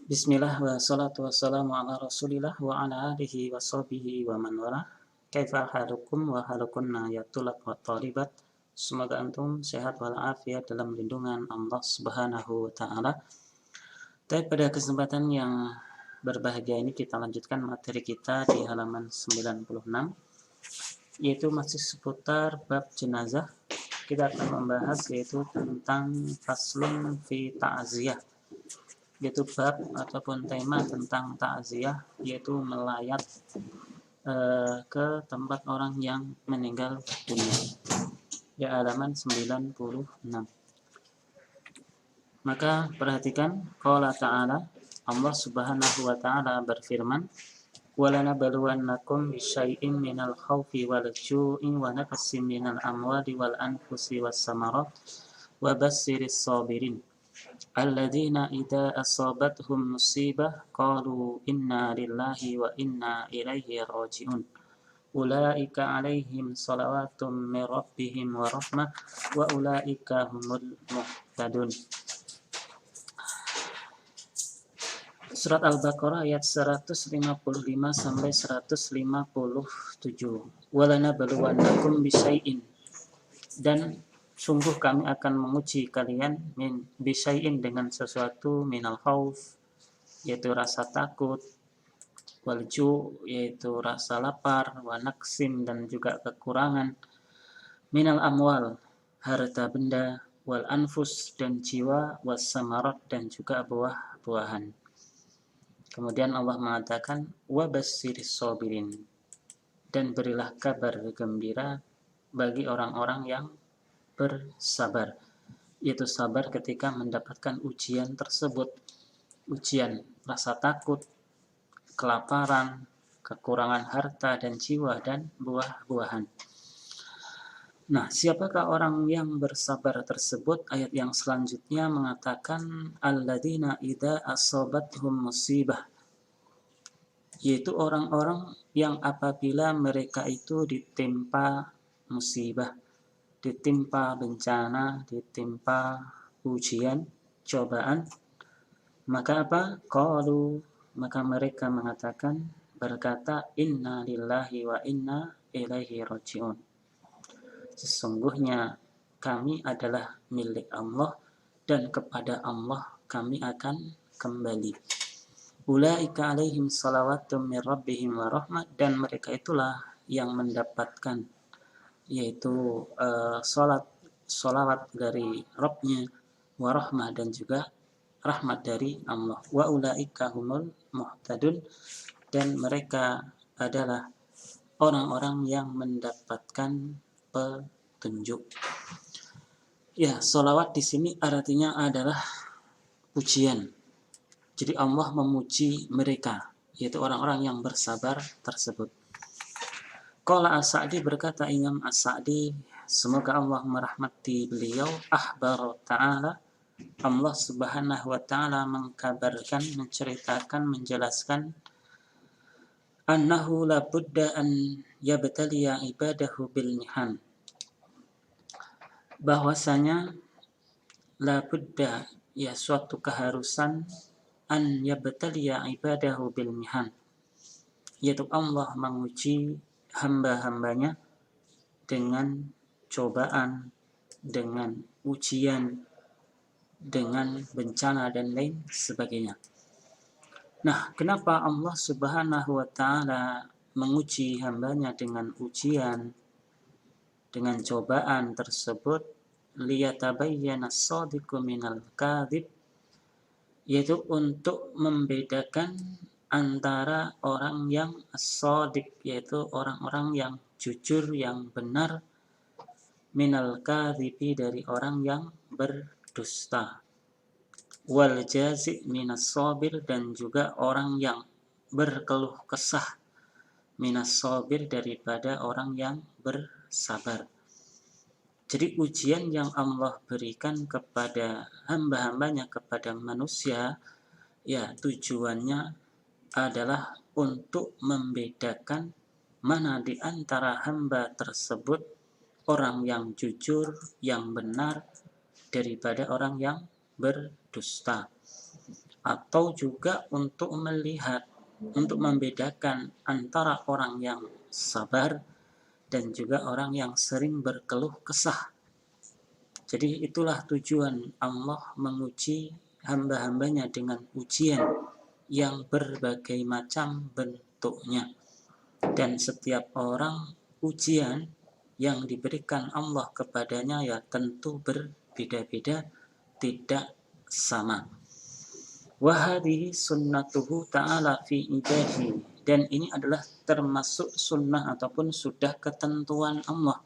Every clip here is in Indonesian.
Bismillah wa salatu wassalamu ala rasulillah wa ala alihi wa sahbihi wa man wala. Kaifa halukum wa halukunna ya tulab wa talibat. Semoga antum sehat walafiat dalam lindungan Allah Subhanahu wa taala. Tapi pada kesempatan yang berbahagia ini kita lanjutkan materi kita di halaman 96, yaitu masih seputar bab jenazah. Kita akan membahas yaitu tentang faslun fi ta'ziyah, yaitu bab ataupun tema tentang takziah, yaitu melayat ke tempat orang yang meninggal dunia. Ya, halaman 96. Maka perhatikan, qala ta'ala, Allah Subhanahu wa taala berfirman, وَلَنَبْلُوَنَّكُمْ بِشَيْءٍ مِنَ الْخَوْفِ وَالْجُوعِ وَنَقْصٍ مِنَ الْأَمْوَالِ وَالْأَنْفُسِ وَالثَّمَرَاتِ وَبَشِّرِ الصَّابِرِينَ الذين إذا أصابتهم مصيبة قالوا إنا لله وإنا إليه راجعون أولئك عليهم صلوات من ربهم ورحمة وأولئك هم المهتدون. Surat Al-Baqarah ayat 155 sampai 157. وَلَنَبْلُوَنَّكُمْ بِشَيْءٍ, dan sungguh kami akan menguji kalian min bisyai'in, dengan sesuatu, minal khauf, yaitu rasa takut, walju, yaitu rasa lapar, wa naqsin, dan juga kekurangan, minal amwal, harta benda, wal anfus, dan jiwa, was samarat, dan juga buah-buahan. Kemudian Allah mengatakan wa basyiris sabirin, dan berilah kabar gembira bagi orang-orang yang bersabar, yaitu sabar ketika mendapatkan ujian tersebut, ujian rasa takut, kelaparan, kekurangan harta dan jiwa, dan buah-buahan. Nah, siapakah orang yang bersabar tersebut? Ayat yang selanjutnya mengatakan alladzina idza asabathum musibah, yaitu orang-orang yang apabila mereka itu ditimpa musibah, ditimpa bencana, ditimpa ujian, cobaan, maka apa? Qalu, maka mereka mengatakan, berkata, inna lillahi wa inna ilaihi raji'un. Sesungguhnya kami adalah milik Allah dan kepada Allah kami akan kembali. Ulaika alaihim salawatum min rabbihim wa rahmat, dan mereka itulah yang mendapatkan yaitu salawat dari Rabbnya, warahmah, dan juga rahmat dari Allah. Wa ulaika humul muhtadun, dan mereka adalah orang-orang yang mendapatkan petunjuk. Ya, salawat di sini artinya adalah pujian. Jadi Allah memuji mereka, yaitu orang-orang yang bersabar tersebut. Qala As-Sa'di, berkata Imam As-Sa'di, semoga Allah merahmati beliau, akhbar ta'ala, Allah Subhanahu wa ta'ala mengkabarkan, menceritakan, menjelaskan, annahu la budda an yabtaliya ibadahu bil mihan, bahwasanya la budda, ya suatu keharusan, an yabtaliya ibadahu bil mihan, yaitu Allah menguji hamba-hambanya dengan cobaan, dengan ujian, dengan bencana dan lain sebagainya. Nah, kenapa Allah Subhanahu wa ta'ala menguji hambanya dengan ujian, dengan cobaan tersebut? Liyatabayyana as-sadiqu minal kadhib, yaitu untuk membedakan antara orang yang as-sadiq, yaitu orang-orang yang jujur, yang benar, minal kadhibi, dari orang yang berdusta, wal jazi' minas sabir, dan juga orang yang berkeluh kesah, minas sabir, daripada orang yang bersabar. Jadi ujian yang Allah berikan kepada hamba-hambanya, kepada manusia, ya tujuannya adalah untuk membedakan mana di antara hamba tersebut orang yang jujur, yang benar, daripada orang yang berdusta. atau juga untuk melihat, untuk membedakan antara orang yang sabar dan juga orang yang sering berkeluh kesah. Jadi itulah tujuan Allah menguji hamba-hambanya dengan ujian yang berbagai macam bentuknya. Dan setiap orang ujian yang diberikan Allah kepadanya ya tentu berbeda-beda, tidak sama. Wahadihi sunnatuhu ta'ala fi ibadihi, dan ini adalah termasuk sunnah ataupun sudah ketentuan Allah,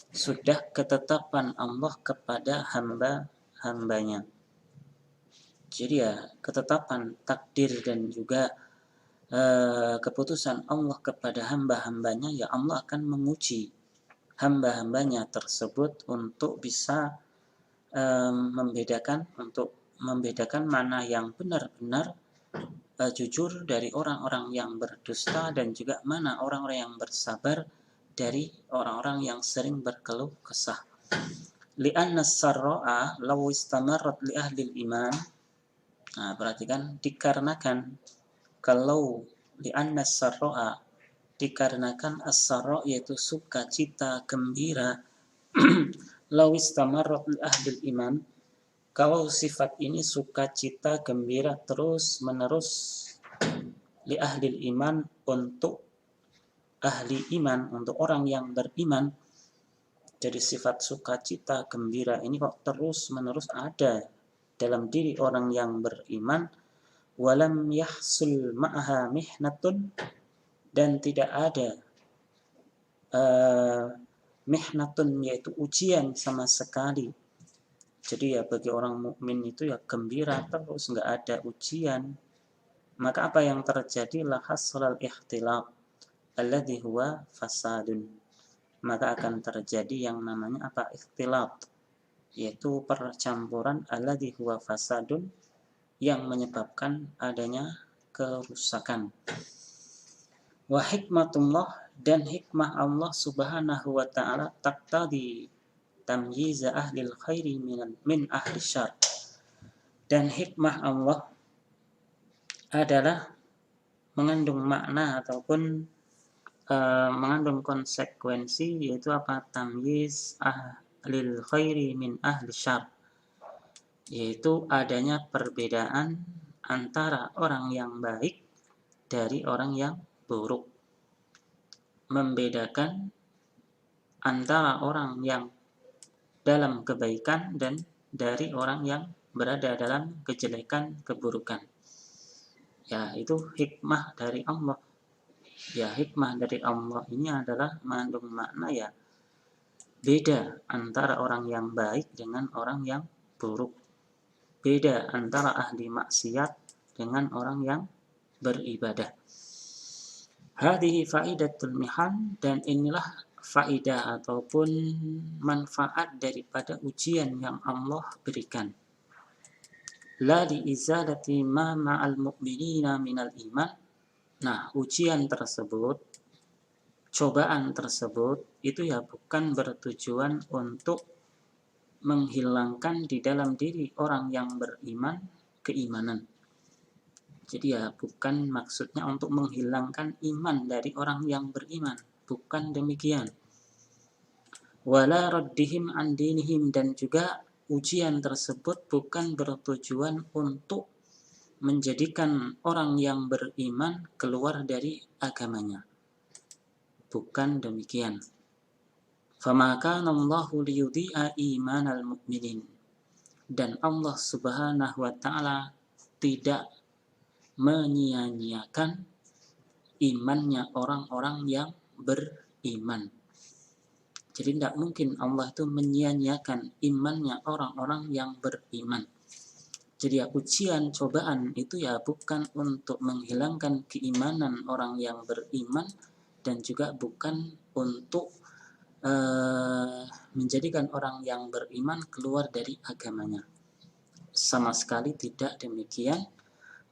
sudah ketetapan Allah kepada hamba-hambanya. Jadi ya ketetapan takdir dan juga keputusan Allah kepada hamba-hambanya, ya Allah akan menguji hamba-hambanya tersebut untuk bisa membedakan mana yang benar-benar jujur dari orang-orang yang berdusta, dan juga mana orang-orang yang bersabar dari orang-orang yang sering berkeluh kesah. Li'anna sarra'a law istamarrat li ahli iman. Nah, perhatikan, dikarenakan kalau li'anna sarra'a, dikarenakan as-sarra yaitu sukacita, gembira, law istamarrat li ahli iman, kalau sifat ini sukacita, gembira terus menerus li ahli iman, untuk ahli iman, untuk orang yang beriman. Jadi sifat sukacita, gembira ini kok terus menerus ada dalam diri orang yang beriman, walam yahsul ma'aha mihnatun, dan tidak ada mihnatun yaitu ujian sama sekali. Jadi ya bagi orang mukmin itu ya gembira terus, nggak ada ujian. Maka apa yang terjadi? Lahasulal ikhtilaf alladhi huwa fasadun. Maka akan terjadi yang namanya apa? Ikhtilaf, yaitu percampuran, alladhi huwa fasadun, yang menyebabkan adanya kerusakan. Wa hikmatullah, dan hikmah Allah subhanahu wa ta'ala, taqtadi tamyiza ahlil khairi min ahli syar. Dan hikmah Allah adalah mengandung makna ataupun mengandung konsekuensi, yaitu apa? Tamyiz ahlil khairi min ahli syar, yaitu adanya perbedaan antara orang yang baik dari orang yang buruk, membedakan antara orang yang dalam kebaikan dan dari orang yang berada dalam kejelekan, keburukan. Ya, itu hikmah dari Allah. Ya, hikmah dari Allah ini adalah mengandung makna ya beda antara orang yang baik dengan orang yang buruk, beda antara ahli maksiat dengan orang yang beribadah. Hadhihi faidatul mihan, dan inilah faidah ataupun manfaat daripada ujian yang Allah berikan. La li izalati ma ma'al mu'minina minal iman. Nah, ujian tersebut, cobaan tersebut itu ya bukan bertujuan untuk menghilangkan di dalam diri orang yang beriman keimanan. Jadi ya bukan maksudnya untuk menghilangkan iman dari orang yang beriman, bukan demikian. Wala raddihim an dinihim, dan juga ujian tersebut bukan bertujuan untuk menjadikan orang yang beriman keluar dari agamanya. Bukan demikian. Fama kana Allahu liyudhi'a imanal mu'minin, dan Allah Subhanahu wa taala tidak menyia-nyiakan imannya orang-orang yang beriman. Jadi tidak mungkin Allah itu menyia-nyiakan imannya orang-orang yang beriman. Jadi ya ujian, cobaan itu ya bukan untuk menghilangkan keimanan orang yang beriman, dan juga bukan untuk menjadikan orang yang beriman keluar dari agamanya. Sama sekali tidak demikian.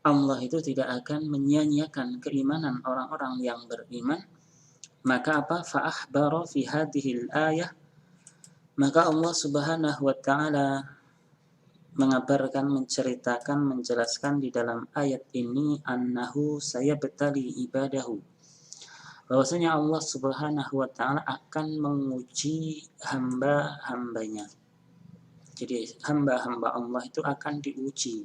Allah itu tidak akan menyia-nyiakan keimanan orang-orang yang beriman. Maka apa? Fa'akhbara fi hadhil ayah, maka Allah Subhanahu wa taala mengabarkan, menceritakan, menjelaskan di dalam ayat ini annahu sayabtali ibadahu, bahwasanya Allah Subhanahu wa taala akan menguji hamba-hambanya. Jadi hamba-hamba Allah itu akan diuji,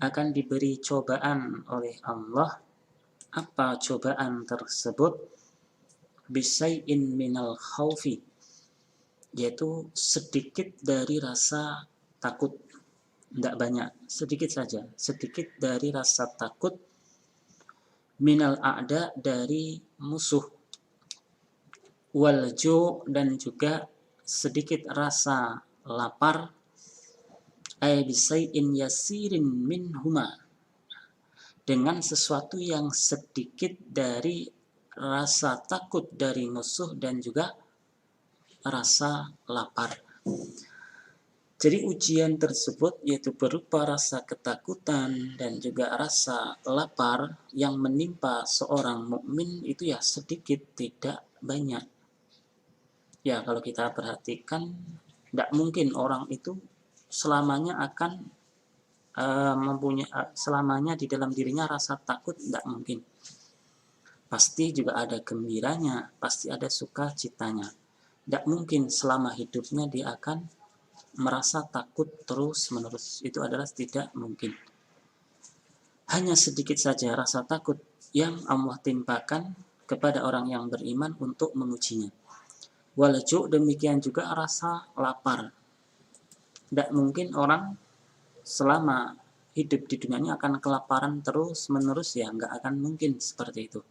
akan diberi cobaan oleh Allah. Apa cobaan tersebut? Bisai'in minal khaufi, yaitu sedikit dari rasa takut. Tidak banyak, sedikit saja, sedikit dari rasa takut, minal a'da, dari musuh, wal ju', dan juga sedikit rasa lapar, ay bisai'in yasirin minhuma, dengan sesuatu yang sedikit dari rasa takut dari musuh dan juga rasa lapar. Jadi ujian tersebut yaitu berupa rasa ketakutan dan juga rasa lapar yang menimpa seorang mukmin itu ya sedikit, tidak banyak. Ya kalau kita perhatikan, tidak mungkin orang itu selamanya akan selamanya di dalam dirinya rasa takut, tidak mungkin. Pasti juga ada gembiranya, pasti ada sukacitanya. Tidak mungkin selama hidupnya dia akan merasa takut terus-menerus, itu adalah tidak mungkin. Hanya sedikit saja rasa takut yang Allah timpakan kepada orang yang beriman untuk mengujinya. Walju', demikian juga rasa lapar. Tidak mungkin orang selama hidup di dunia ini akan kelaparan terus-menerus, ya nggak akan mungkin seperti itu.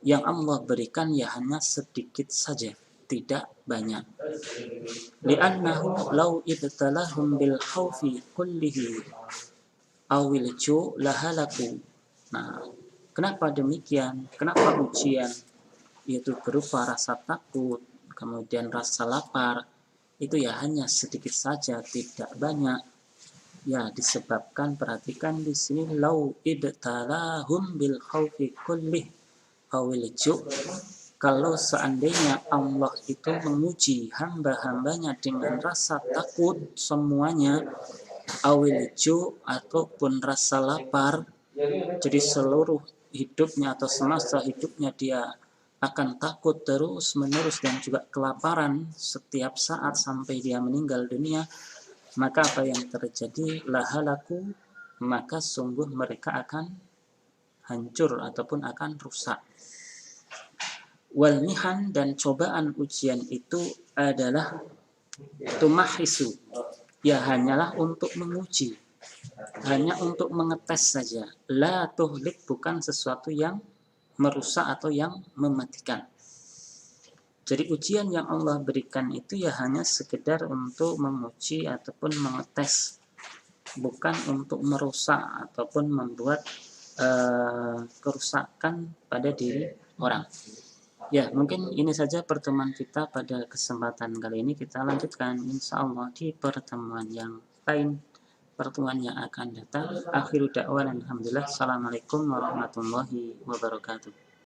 Yang Allah berikan ya hanya sedikit saja, tidak banyak. Li'annahu law ibtalahum bil khaufi kullihi awil ju' lahalaku. Nah, kenapa demikian? Kenapa ujian yaitu berupa rasa takut, kemudian rasa lapar, itu ya hanya sedikit saja, tidak banyak. Ya disebabkan, perhatikan di sini, law ibtalahum bil khaufi kullih awil ju', kalau seandainya Allah itu menguji hamba-hambanya dengan rasa takut semuanya, awilju, ataupun rasa lapar, jadi seluruh hidupnya atau semasa hidupnya dia akan takut terus-menerus dan juga kelaparan setiap saat sampai dia meninggal dunia, maka apa yang terjadi? Lahalaku, maka sungguh mereka akan hancur ataupun akan rusak. Wal mihan, dan cobaan ujian itu adalah tumahisu, ya hanyalah untuk menguji, hanya untuk mengetes saja. La tuhlik, bukan sesuatu yang merusak atau yang mematikan. Jadi ujian yang Allah berikan itu ya hanya sekedar untuk menguji ataupun mengetes, bukan untuk merusak ataupun membuat kerusakan pada diri orang. Ya, mungkin ini saja pertemuan kita pada kesempatan kali ini. Kita lanjutkan insya Allah di pertemuan yang lain, pertemuan yang akan datang. Akhiru da'wan alhamdulillah. Assalamualaikum warahmatullahi wabarakatuh.